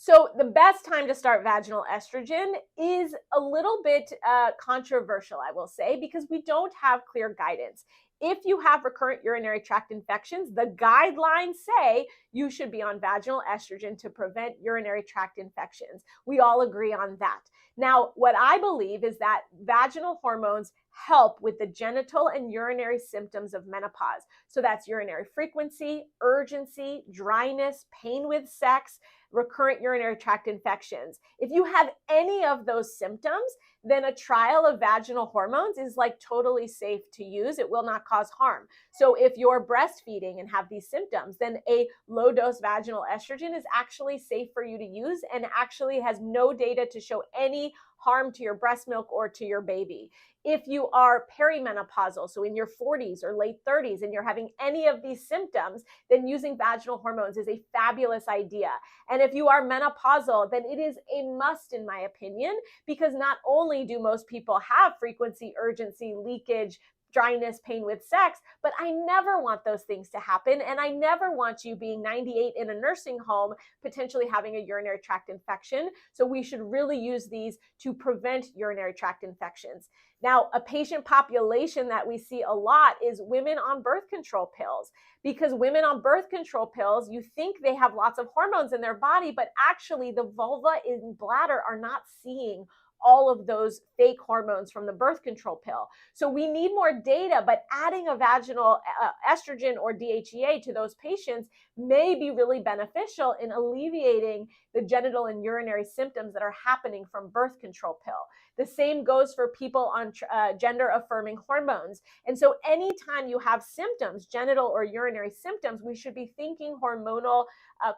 So the best time to start vaginal estrogen is a little bit controversial, I will say, because we don't have clear guidance. If you have recurrent urinary tract infections, the guidelines say you should be on vaginal estrogen to prevent urinary tract infections. We all agree on that. Now, what I believe is that vaginal hormones help with the genital and urinary symptoms of menopause. So that's urinary frequency, urgency, dryness, pain with sex, recurrent urinary tract infections. If you have any of those symptoms, then a trial of vaginal hormones is like totally safe to use. It will not cause harm. So if you're breastfeeding and have these symptoms, then a low dose vaginal estrogen is actually safe for you to use and actually has no data to show any harm to your breast milk or to your baby. If you are perimenopausal, so in your 40s or late 30s, and you're having any of these symptoms, then using vaginal hormones is a fabulous idea. And if you are menopausal, then it is a must, in my opinion, because not only do most people have frequency, urgency, leakage, dryness, pain with sex, but I never want those things to happen. And I never want you being 98 in a nursing home, potentially having a urinary tract infection. So we should really use these to prevent urinary tract infections. Now, a patient population that we see a lot is women on birth control pills, because women on birth control pills, you think they have lots of hormones in their body, but actually the vulva and bladder are not seeing all of those fake hormones from the birth control pill. So we need more data, but adding a vaginal estrogen or DHEA to those patients may be really beneficial in alleviating the genital and urinary symptoms that are happening from birth control pill. The same goes for people on gender affirming hormones. And so anytime you have symptoms, genital or urinary symptoms, we should be thinking hormonal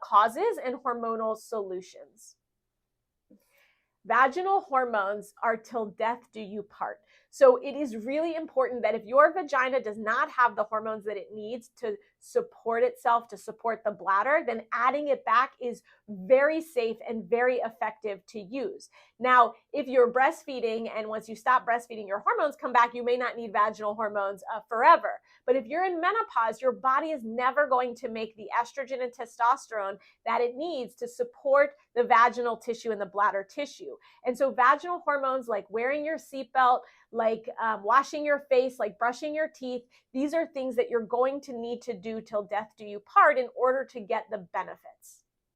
causes and hormonal solutions. Vaginal hormones are till death do you part. So it is really important that if your vagina does not have the hormones that it needs to support itself, to support the bladder, then adding it back is very safe and very effective to use. Now, if you're breastfeeding and once you stop breastfeeding, your hormones come back, you may not need vaginal hormones forever. But if you're in menopause, your body is never going to make the estrogen and testosterone that it needs to support the vaginal tissue and the bladder tissue. And so vaginal hormones like wearing your seatbelt, like washing your face, like brushing your teeth, these are things that you're going to need to do till death do you part in order to get the benefits.